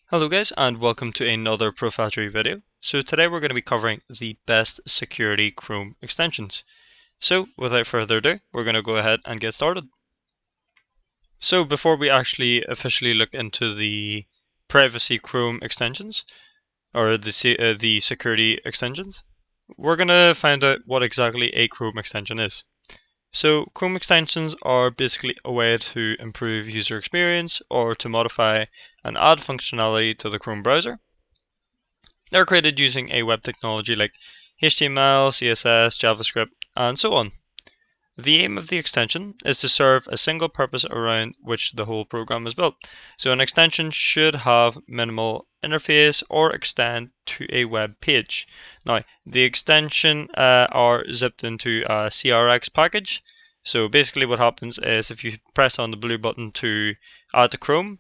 Hello guys, and welcome to another ProfileTree video. So today we're going to be covering the best security Chrome extensions. So without further ado, we're going to go ahead and get started. So before we actually officially look into the privacy Chrome extensions, or the security extensions, we're going to find out what exactly a Chrome extension is. So Chrome extensions are basically a way to improve user experience or to modify and add functionality to the Chrome browser. They're created using a web technology like HTML, CSS, JavaScript, and so on. The aim of the extension is to serve a single purpose around which the whole program is built. So an extension should have minimal interface or extend to a web page. Now, the extension are zipped into a CRX package. So basically what happens is if you press on the blue button to add to Chrome,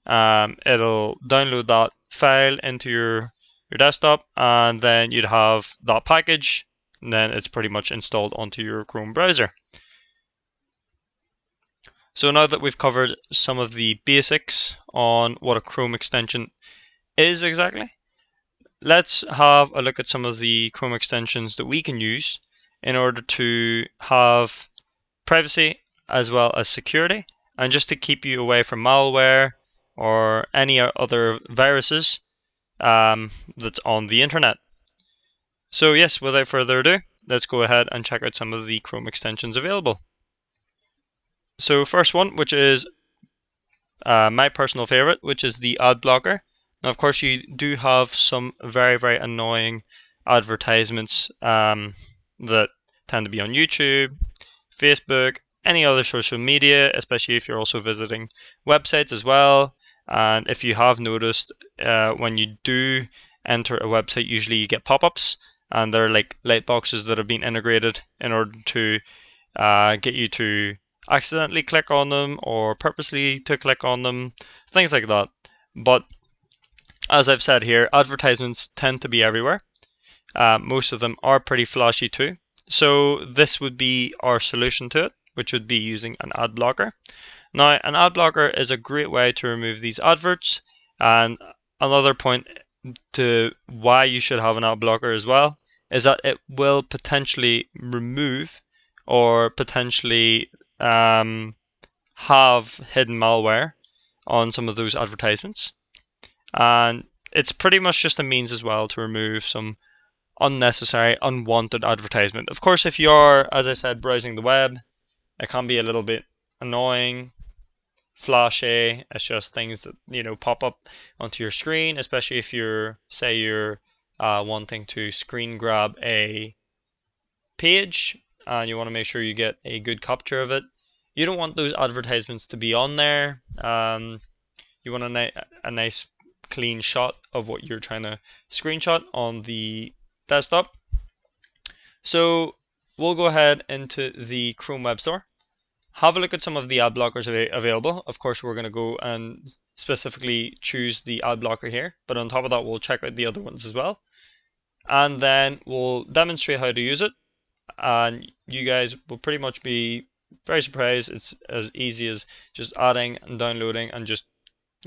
it'll download that file into your desktop, and then you'd have that package, and then it's pretty much installed onto your Chrome browser. So now that we've covered some of the basics on what a Chrome extension is exactly, let's have a look at some of the Chrome extensions that we can use in order to have privacy as well as security, and just to keep you away from malware or any other viruses that's on the internet. So yes, without further ado, let's go ahead and check out some of the Chrome extensions available. So first one, which is my personal favorite, which is the ad blocker. Now of course you do have some very annoying advertisements that tend to be on YouTube, Facebook, any other social media, especially if you're also visiting websites as well. And if you have noticed, when you do enter a website, usually you get pop-ups, and they're like light boxes that have been integrated in order to get you to accidentally click on them or purposely to click on them, things like that. But as I've said here, advertisements tend to be everywhere. Most of them are pretty flashy too. So this would be our solution to it, which would be using an ad blocker. Now, an ad blocker is a great way to remove these adverts, and another point to why you should have an ad blocker as well is that it will potentially remove or potentially have hidden malware on some of those advertisements, and it's pretty much just a means as well to remove some unnecessary, unwanted advertisement. Of course, if you're, as I said, browsing the web, it can be a little bit annoying, flashy. It's just things that pop up onto your screen, especially if you're wanting to screen grab a page and you want to make sure you get a good capture of it. You don't want those advertisements to be on there. You want a nice clean shot of what you're trying to screenshot on the desktop. So we'll go ahead into the Chrome Web Store, have a look at some of the ad blockers available. Of course, we're going to go and specifically choose the ad blocker here, but on top of that, we'll check out the other ones as well. And then we'll demonstrate how to use it. And you guys will pretty much be very surprised. It's as easy as just adding and downloading and just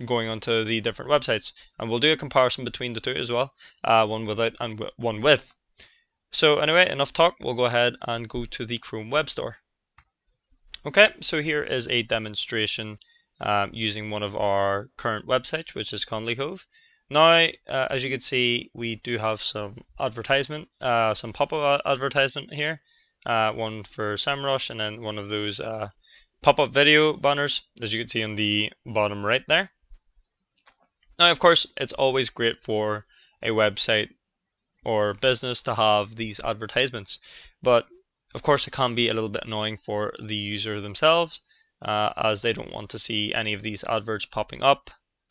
going onto the different websites. And we'll do a comparison between the two as well, one without and one with. So anyway, enough talk. We'll go ahead and go to the Chrome Web Store. Okay, so here is a demonstration using one of our current websites, which is Conley Cove. Now, as you can see, we do have some advertisement, some pop-up advertisement here, one for SEMrush, and then one of those pop-up video banners, as you can see on the bottom right there. Now, of course, it's always great for a website or business to have these advertisements, but of course it can be a little bit annoying for the user themselves, as they don't want to see any of these adverts popping up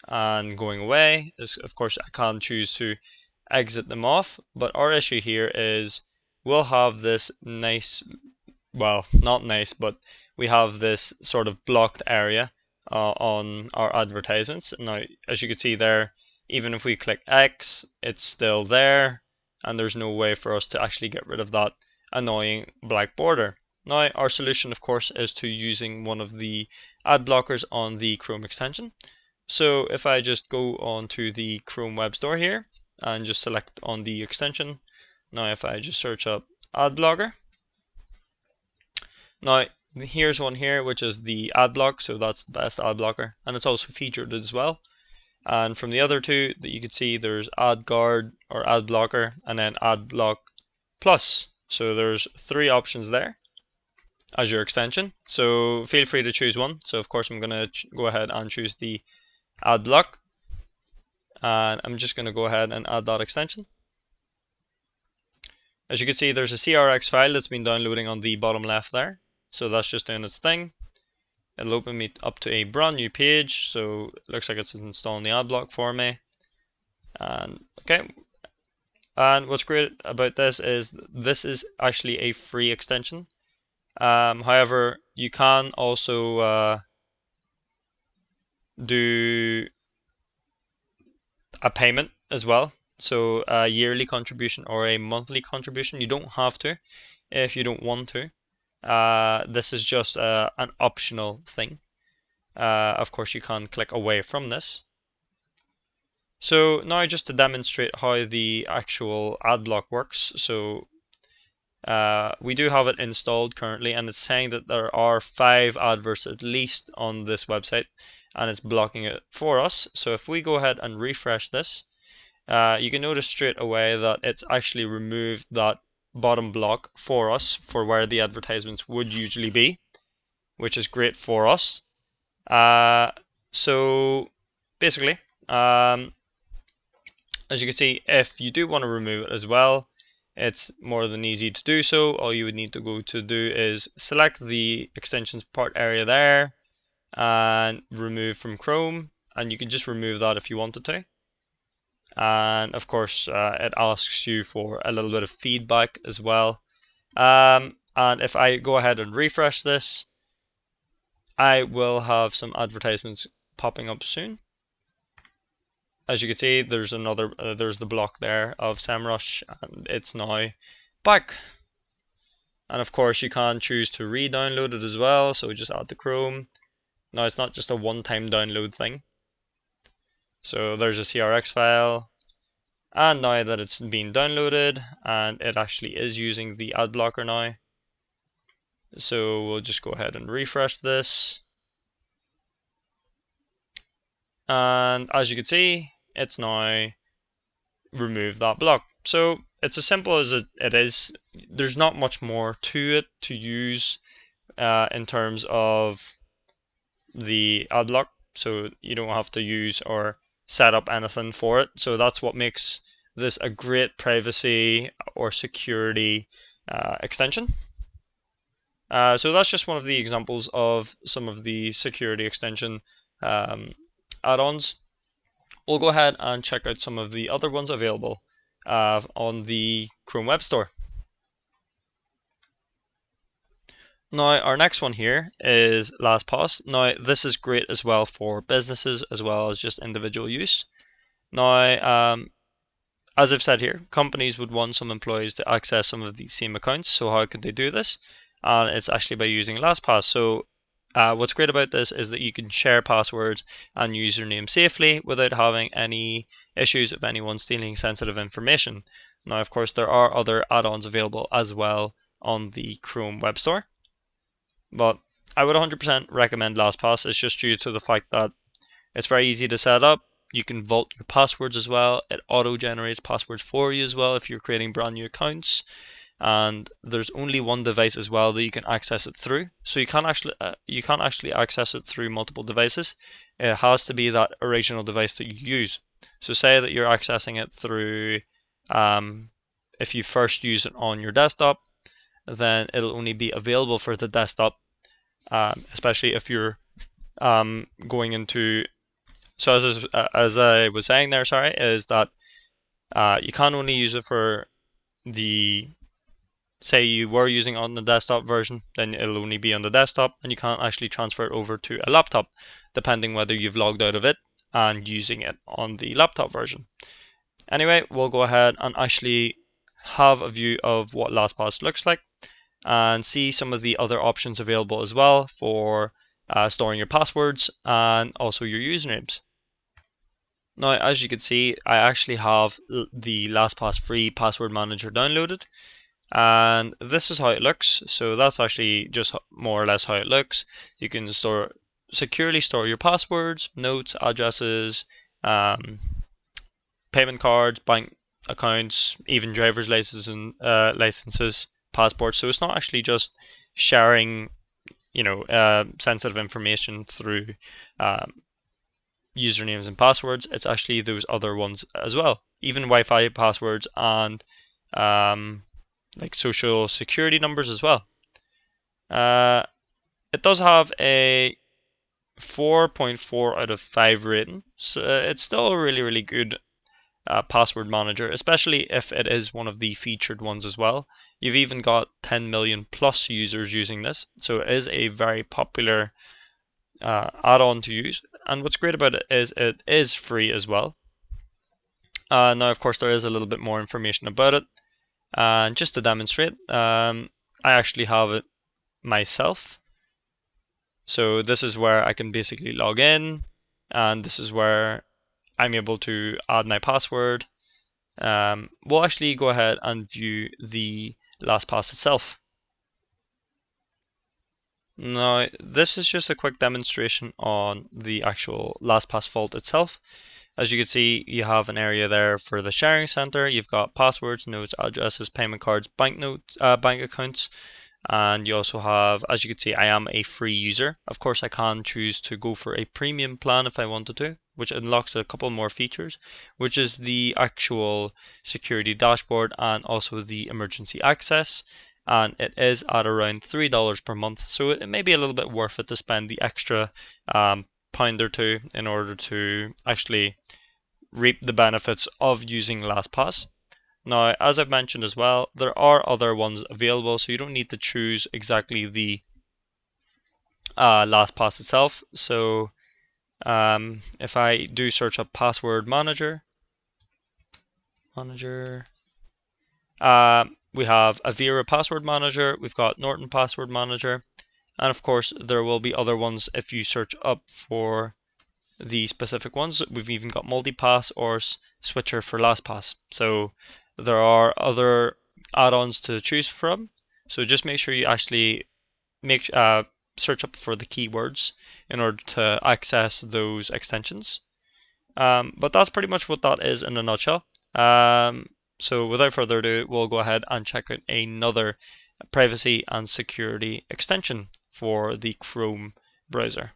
and going away. Of course, I can choose to exit them off, but our issue here is we'll have this nice, well, not nice, but we have this sort of blocked area on our advertisements. Now, as you can see there, even if we click X, it's still there, and there's no way for us to actually get rid of that annoying black border. Now, our solution, of course, is to using one of the ad blockers on the Chrome extension. So if I just go on to the Chrome Web Store here and just select on the extension, now if I just search up ad blocker, now here's one here which is the ad block, so that's the best ad blocker, and it's also featured as well. And from the other two that you can see, there's ad guard or ad blocker and then ad block plus. So there's 3 options there as your extension, so feel free to choose one. So of course I'm going to go ahead and choose the ad block, and I'm just going to go ahead and add that extension. As you can see, there's a CRX file that's been downloading on the bottom left there, so that's just doing its thing. It'll open me up to a brand new page, so it looks like it's installing the ad block for me. And okay, and what's great about this is actually a free extension. However, you can also do a payment as well, so a yearly contribution or a monthly contribution. You don't have to if you don't want to. This is just an optional thing. Of course, you can click away from this. So now just to demonstrate how the actual ad block works, so we do have it installed currently, and it's saying that there are 5 adverts at least on this website, and it's blocking it for us. So if we go ahead and refresh this, you can notice straight away that it's actually removed that bottom block for us for where the advertisements would usually be, which is great for us. So basically, as you can see, if you do want to remove it as well, it's more than easy to do so. All you would need to go to do is select the extensions part area there and remove from Chrome, and you can just remove that if you wanted to. And of course, it asks you for a little bit of feedback as well. And if I go ahead and refresh this, I will have some advertisements popping up soon. As you can see, there's another, there's the block there of SEMrush, and it's now back. And of course, you can choose to re-download it as well, so just add to Chrome. Now it's not just a one-time download thing. So there's a CRX file, and now that it's been downloaded, and it actually is using the ad blocker now. So we'll just go ahead and refresh this. And as you can see, it's now removed that block. So it's as simple as it is. There's not much more to it to use in terms of the ad block. So you don't have to use or set up anything for it. So that's what makes this a great privacy or security extension. So that's just one of the examples of some of the security extension add-ons. We'll go ahead and check out some of the other ones available on the Chrome Web Store. Now our next one here is LastPass. Now this is great as well for businesses as well as just individual use. Now as I've said here, companies would want some employees to access some of these same accounts. So how could they do this? And it's actually by using LastPass. So what's great about this is that you can share passwords and username safely without having any issues of anyone stealing sensitive information. Now, of course, there are other add-ons available as well on the Chrome Web Store, but I would 100% recommend LastPass. It's just due to the fact that it's very easy to set up. You can vault your passwords as well. It auto-generates passwords for you as well if you're creating brand new accounts. And there's only one device as well that you can access it through. So you can't actually access it through multiple devices. It has to be that original device that you use. So say that you're accessing it through, if you first use it on your desktop, then it'll only be available for the desktop, especially if you're going into. So as I was saying there, sorry, is that you can only use it for the. Say you were using it on the desktop version, then it'll only be on the desktop, and you can't actually transfer it over to a laptop, depending whether you've logged out of it and using it on the laptop version. Anyway, we'll go ahead and actually have a view of what LastPass looks like and see some of the other options available as well for storing your passwords and also your usernames. Now, as you can see, I actually have the LastPass free password manager downloaded, and this is how it looks. So that's actually just more or less how it looks. You can securely store your passwords, notes, addresses, um, payment cards, bank accounts, even driver's licenses and licenses, passports. So it's not actually just sharing, sensitive information through um, usernames and passwords. It's actually those other ones as well, even Wi-Fi passwords and like social security numbers as well. It does have a 4.4 out of 5 rating, so it's still a really, really good password manager, especially if it is one of the featured ones as well. You've even got 10 million plus users using this, so it is a very popular add-on to use. And what's great about it is free as well. Now, of course, there is a little bit more information about it. And just to demonstrate, I actually have it myself. So this is where I can basically log in, and this is where I'm able to add my password. We'll actually go ahead and view the LastPass itself. Now, this is just a quick demonstration on the actual LastPass vault itself. As you can see, you have an area there for the sharing center. You've got passwords, notes, addresses, payment cards, bank accounts, and you also have, as you can see, I am a free user. Of course, I can choose to go for a premium plan if I wanted to, which unlocks a couple more features, which is the actual security dashboard and also the emergency access. And it is at around $3 per month, so it may be a little bit worth it to spend the extra pound or two in order to actually reap the benefits of using LastPass. Now, as I've mentioned as well, there are other ones available, so you don't need to choose exactly the LastPass itself. So if I do search up password manager, we have Avira Password Manager, we've got Norton Password Manager, and of course there will be other ones if you search up for the specific ones. We've even got multipass or switcher for LastPass. So there are other add-ons to choose from. So just make sure you actually search up for the keywords in order to access those extensions. But that's pretty much what that is in a nutshell. So without further ado, we'll go ahead and check out another privacy and security extension for the Chrome browser.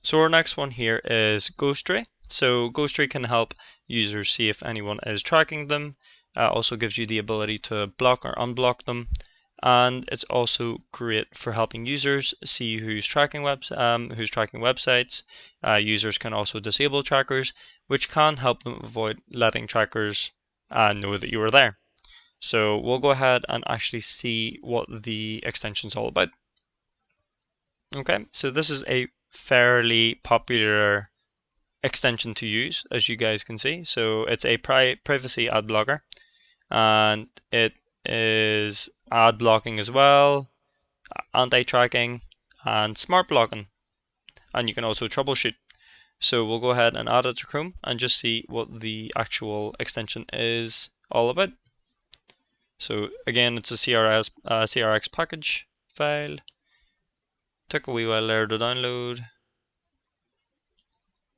So our next one here is Ghosttree. So Ghosttree can help users see if anyone is tracking them. Also gives you the ability to block or unblock them. And it's also great for helping users see who's tracking websites. Users can also disable trackers, which can help them avoid letting trackers know that you are there. So we'll go ahead and actually see what the extension's all about. Okay, so this is a fairly popular extension to use, as you guys can see. So it's a privacy ad blocker, and it is ad blocking as well, anti-tracking, and smart blocking, and you can also troubleshoot. So we'll go ahead and add it to Chrome and just see what the actual extension is all about. So again, it's a CRX package file. Took a wee while there to download.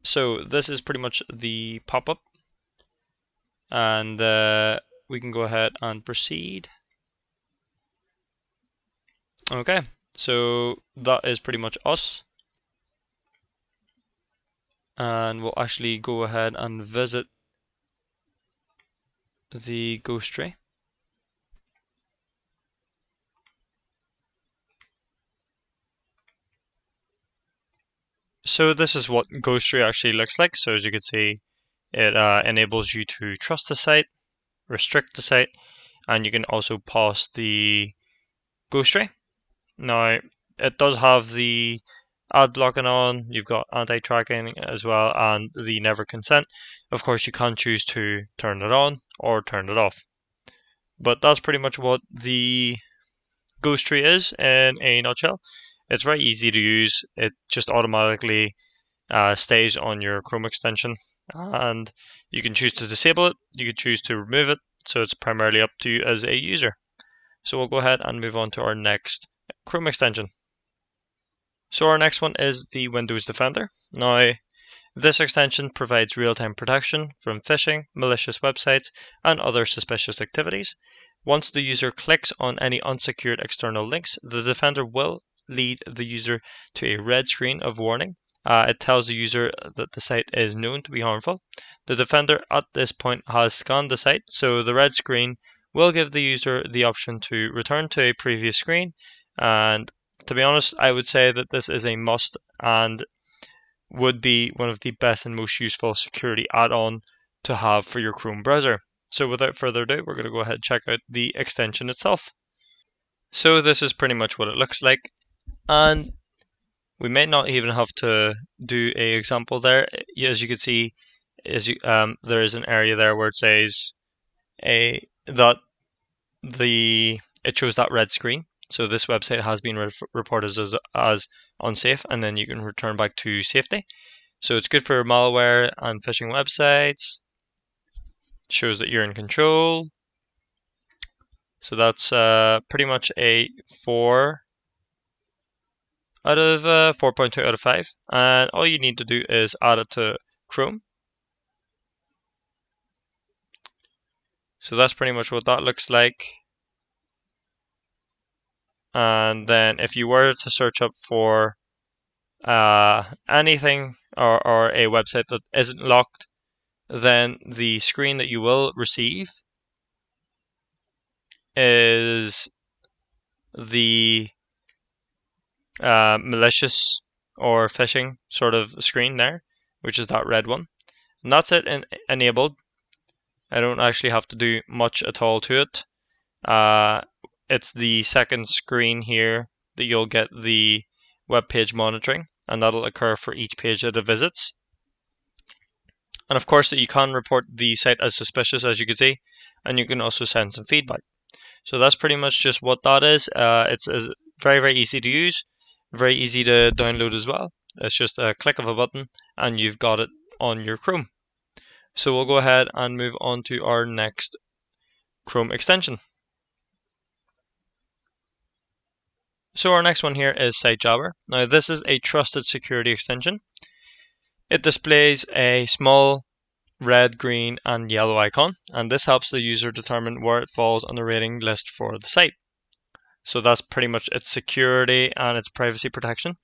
So this is pretty much the pop-up, and we can go ahead and proceed. Okay, so that is pretty much us, and we'll actually go ahead and visit the Ghosttree. So this is what Ghosttree actually looks like. So as you can see, it enables you to trust the site, restrict the site, and you can also pause the Ghosttree. Now, it does have the ad blocking on, you've got anti-tracking as well, and the never consent. Of course, you can choose to turn it on or turn it off. But that's pretty much what the Ghosttree is in a nutshell. It's very easy to use. It just automatically stays on your Chrome extension, and you can choose to disable it, you can choose to remove it, so it's primarily up to you as a user. So we'll go ahead and move on to our next Chrome extension. So our next one is the Windows Defender. Now, this extension provides real-time protection from phishing, malicious websites, and other suspicious activities. Once the user clicks on any unsecured external links, the Defender will lead the user to a red screen of warning. It tells the user that the site is known to be harmful. The Defender at this point has scanned the site, so the red screen will give the user the option to return to a previous screen. And to be honest, I would say that this is a must and would be one of the best and most useful security add-on to have for your Chrome browser. So without further ado, we're going to go ahead and check out the extension itself. So this is pretty much what it looks like, and we may not even have to do a example there. As you can see, there is an area there where it says it shows that red screen. So this website has been reported as unsafe, and then you can return back to safety. So it's good for malware and phishing websites. Shows that you're in control. So that's pretty much a 4 out of 4.2 out of 5. And all you need to do is add it to Chrome. So that's pretty much what that looks like. And then if you were to search up for anything or a website that isn't locked, then the screen that you will receive is the malicious or phishing sort of screen there, which is that red one. And that's it enabled. I don't actually have to do much at all to it. It's the second screen here that you'll get the web page monitoring, and that'll occur for each page that it visits. And of course that you can report the site as suspicious, as you can see, and you can also send some feedback. So that's pretty much just what that is. It's very, very easy to use, very easy to download as well. It's just a click of a button and you've got it on your Chrome. So we'll go ahead and move on to our next Chrome extension. So our next one here is SiteJabber. Now this is a trusted security extension. It displays a small red, green, and yellow icon, and this helps the user determine where it falls on the rating list for the site. So that's pretty much its security and its privacy protection.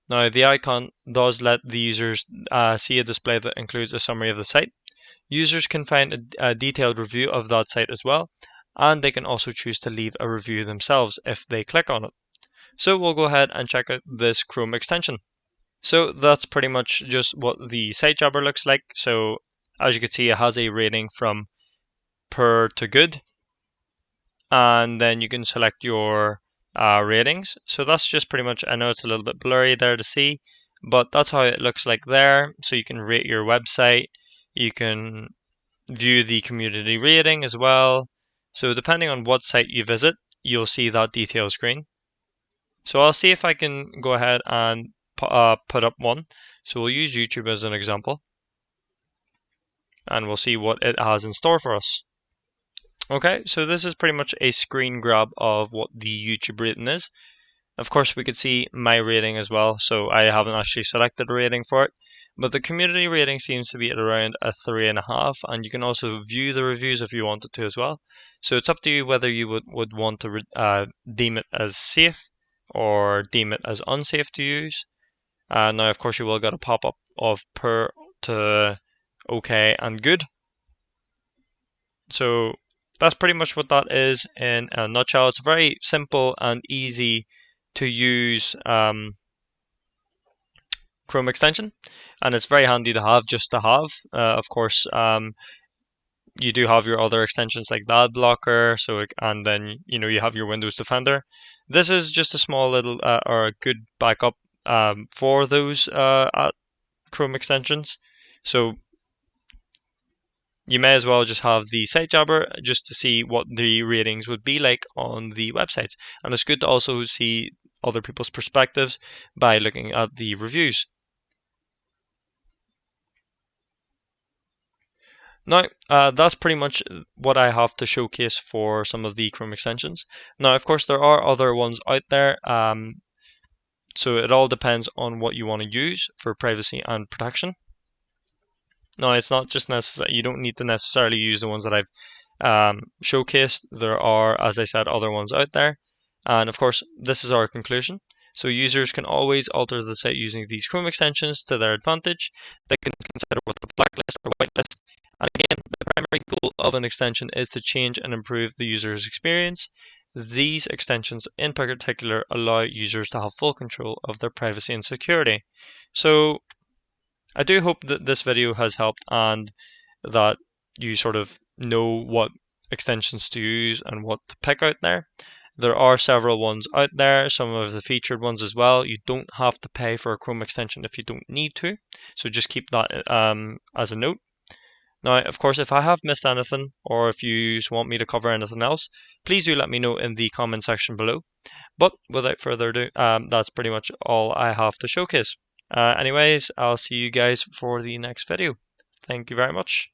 Now the icon does let the users see a display that includes a summary of the site. Users can find a detailed review of that site as well, and they can also choose to leave a review themselves if they click on it. So we'll go ahead and check out this Chrome extension. So that's pretty much just what the SiteJabber looks like. So as you can see, it has a rating from poor to good, and then you can select your ratings. So that's just pretty much, I know it's a little bit blurry there to see, but that's how it looks like there. So you can rate your website, you can view the community rating as well. So depending on what site you visit, you'll see that detail screen. So I'll see if I can go ahead and put up one. So we'll use YouTube as an example, and we'll see what it has in store for us. Okay, so this is pretty much a screen grab of what the YouTube rating is. Of course, we could see my rating as well, so I haven't actually selected a rating for it. But the community rating seems to be at around a 3.5, and you can also view the reviews if you wanted to as well. So it's up to you whether you would want to deem it as safe or deem it as unsafe to use. Now, of course, you will get a pop-up of poor to okay and good. So that's pretty much what that is in a nutshell. It's a very simple and easy to use Chrome extension, and it's very handy to have, just to have. Of course, you do have your other extensions like ad blocker, and then you have your Windows Defender. This is just a small little or a good backup for those Chrome extensions. So you may as well just have the SiteJabber just to see what the ratings would be like on the websites. And it's good to also see other people's perspectives by looking at the reviews. Now, that's pretty much what I have to showcase for some of the Chrome extensions. Now, of course, there are other ones out there, so it all depends on what you want to use for privacy and protection. Now, it's not just necessary, you don't need to necessarily use the ones that I've showcased. There are, as I said, other ones out there. And of course, this is our conclusion. So users can always alter the site using these Chrome extensions to their advantage. They can consider what the blacklist or whitelist. And again, the primary goal of an extension is to change and improve the user's experience. These extensions in particular allow users to have full control of their privacy and security. So I do hope that this video has helped and that you sort of know what extensions to use and what to pick out there. There are several ones out there, some of the featured ones as well. You don't have to pay for a Chrome extension if you don't need to, so just keep that as a note. Now, of course, if I have missed anything or if you want me to cover anything else, please do let me know in the comment section below. But without further ado, that's pretty much all I have to showcase. Anyways, I'll see you guys for the next video. Thank you very much.